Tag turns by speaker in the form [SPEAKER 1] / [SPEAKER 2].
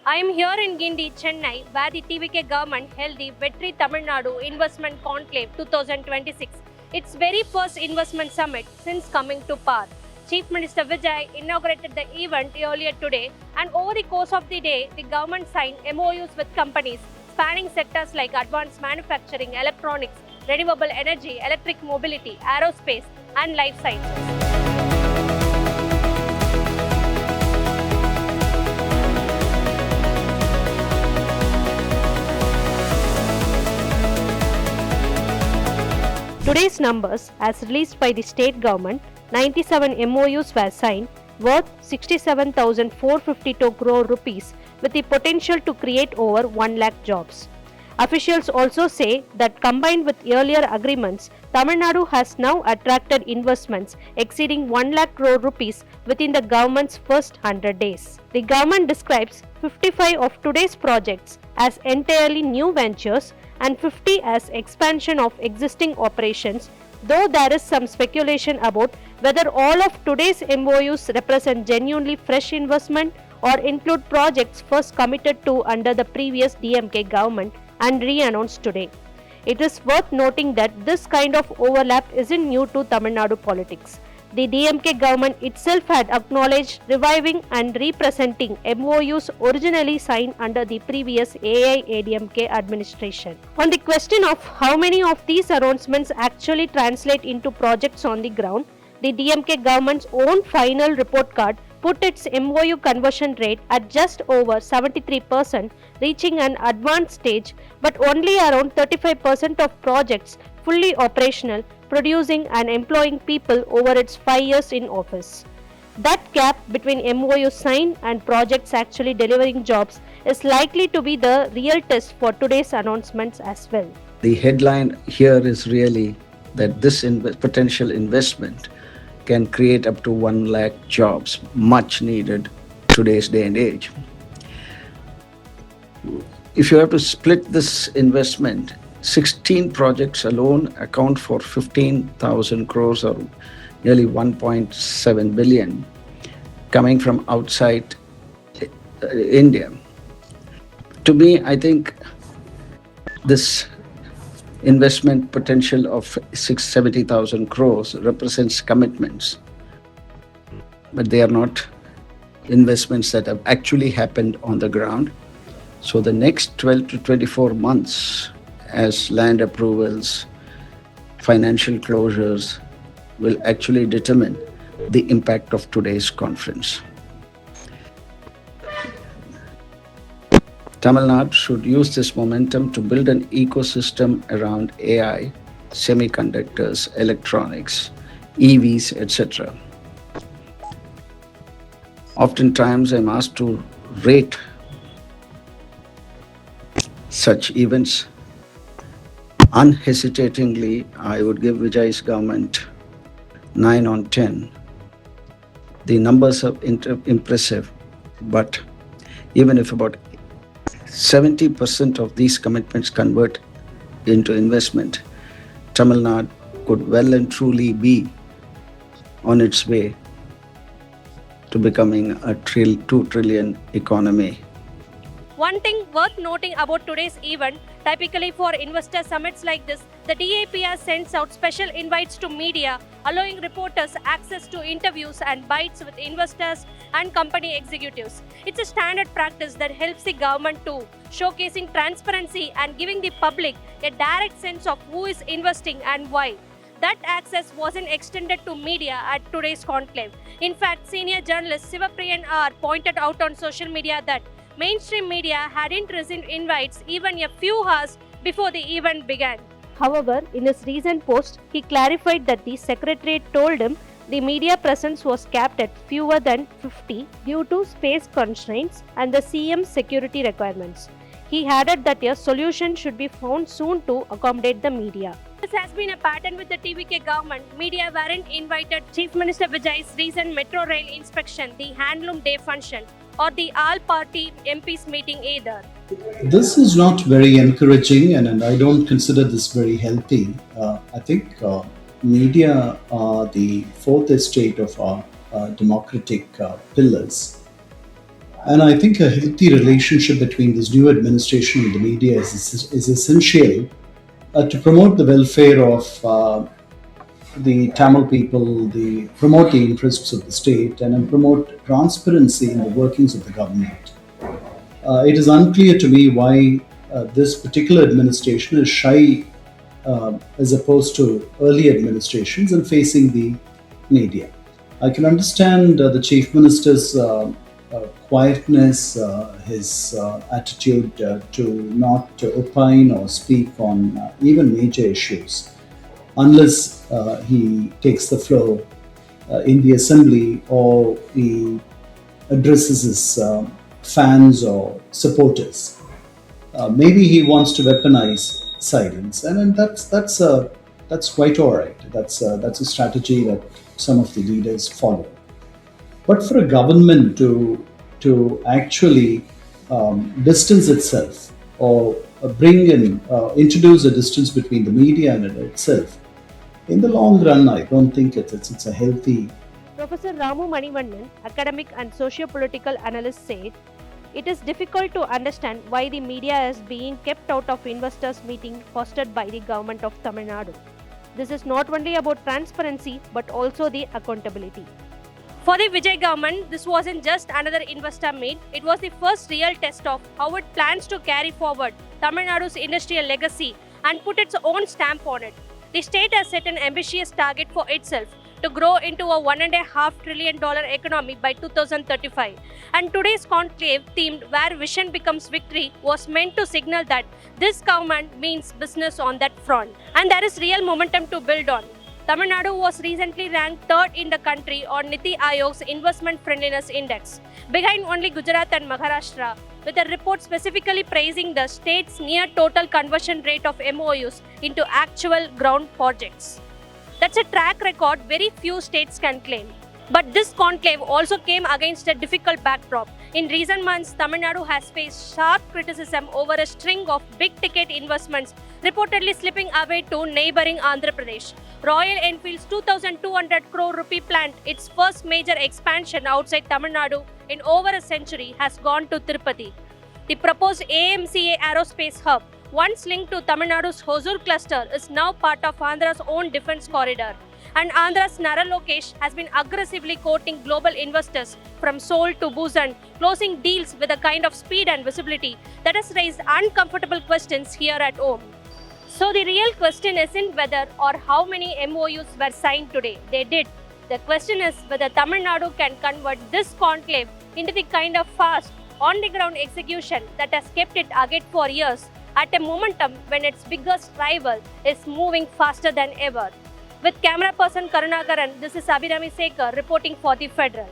[SPEAKER 1] I am here in Guindy, Chennai, where the TVK government held the Vetri Tamil Nadu Investment Conclave 2026, its very first investment summit since coming to power. Chief Minister Vijay inaugurated the event earlier today, and over the course of the day, the government signed MoUs with companies spanning sectors like advanced manufacturing, electronics, renewable energy, electric mobility, aerospace, and life sciences. Today's numbers, as released by the state government, 97 MoUs were signed, worth 67,452 crore rupees, with the potential to create over 1 lakh jobs. Officials also say that combined with earlier agreements, Tamil Nadu has now attracted investments exceeding 1 lakh crore rupees within the government's first 100 days. The government describes 55 of today's projects as entirely new ventures and 50 as expansion of existing operations, though there is some speculation about whether all of today's MoUs represent genuinely fresh investment or include projects first committed to under the previous DMK government and re-announced today. It is worth noting that this kind of overlap isn't new to Tamil Nadu politics. The DMK government itself had acknowledged reviving and representing MoUs originally signed under the previous AIADMK administration. On the question of how many of these announcements actually translate into projects on the ground, the DMK government's own final report card put its MoU conversion rate at just over 73%, reaching an advanced stage, but only around 35% of projects fully operational, producing and employing people over its 5 years in office. That gap between MoU signed and projects actually delivering jobs is likely to be the real test for today's announcements as well.
[SPEAKER 2] The headline here is really that this potential investment can create up to 1 lakh jobs, much needed today's day and age. If you have to split this investment, 16 projects alone account for 15,000 crores or nearly 1.7 billion coming from outside India. To me, I think this investment potential of 70,000 crores represents commitments, but they are not investments that have actually happened on the ground. So the next 12 to 24 months, as land approvals, financial closures will actually determine the impact of today's conference. Tamil Nadu should use this momentum to build an ecosystem around AI, semiconductors, electronics, EVs, etc. Oftentimes, I'm asked to rate such events. Unhesitatingly, I would give Vijay's government 9 on 10. The numbers are impressive, but even if about 70% of these commitments convert into investment, Tamil Nadu could well and truly be on its way to becoming a 2 trillion economy.
[SPEAKER 1] One thing worth noting about today's event, typically for investor summits like this, the DAPR sends out special invites to media, allowing reporters access to interviews and bites with investors and company executives. It's a standard practice that helps the government to showcasing transparency and giving the public a direct sense of who is investing and why. That access wasn't extended to media at today's conclave. In fact, senior journalist Sivapriyan R pointed out on social media that mainstream media hadn't received invites even a few hours before the event began. However, in his recent post, he clarified that the secretariat told him the media presence was capped at fewer than 50 due to space constraints and the CM's security requirements. He added that a solution should be found soon to accommodate the media. This has been a pattern with the TVK government. Media weren't invited. Chief Minister Vijay's recent metro rail inspection, the Handloom Day function, or the all-party MPs meeting either.
[SPEAKER 3] This is not very encouraging, and I don't consider this very healthy. I think media are the fourth estate of our democratic pillars. And I think a healthy relationship between this new administration and the media is essential to promote the welfare of the Tamil people, promote the interests of the state, and then promote transparency in the workings of the government. It is unclear to me why this particular administration is shy as opposed to early administrations and facing the media. I can understand the Chief Minister's quietness, his attitude to not opine or speak on even major issues unless he takes the floor in the assembly or he addresses his fans or supporters. Maybe he wants to weaponize silence, and then that's quite all right. That's a strategy that some of the leaders follow. But for a government to actually distance itself or introduce a distance between the media and itself, in the long run, I don't think it's a healthy.
[SPEAKER 1] Professor Ramu Manivannan, academic and socio-political analyst, said, "It is difficult to understand why the media is being kept out of investors' meeting hosted by the government of Tamil Nadu. This is not only about transparency but also the accountability." For the Vijay government, this wasn't just another investor meet, it was the first real test of how it plans to carry forward Tamil Nadu's industrial legacy and put its own stamp on it. The state has set an ambitious target for itself to grow into a $1.5 trillion economy by 2035. And today's conclave, themed Where Vision Becomes Victory, was meant to signal that this government means business on that front. And there is real momentum to build on. Tamil Nadu was recently ranked third in the country on Niti Aayog's Investment Friendliness Index, behind only Gujarat and Maharashtra, with a report specifically praising the state's near total conversion rate of MoUs into actual ground projects. That's a track record very few states can claim. But this conclave also came against a difficult backdrop. In recent months, Tamil Nadu has faced sharp criticism over a string of big-ticket investments reportedly slipping away to neighbouring Andhra Pradesh. Royal Enfield's 2,200 crore rupee plant, its first major expansion outside Tamil Nadu in over a century, has gone to Tirupati. The proposed AMCA aerospace hub, once linked to Tamil Nadu's Hosur cluster, is now part of Andhra's own defence corridor. And Andhra's Nara Lokesh has been aggressively courting global investors from Seoul to Busan, closing deals with a kind of speed and visibility that has raised uncomfortable questions here at home. So the real question isn't whether or how many MoUs were signed today. They did. The question is whether Tamil Nadu can convert this conclave into the kind of fast, on-the-ground execution that has kept it ahead for years at a momentum when its biggest rival is moving faster than ever. With camera person Karunakaran, this is Abhirami Sekar reporting for The Federal.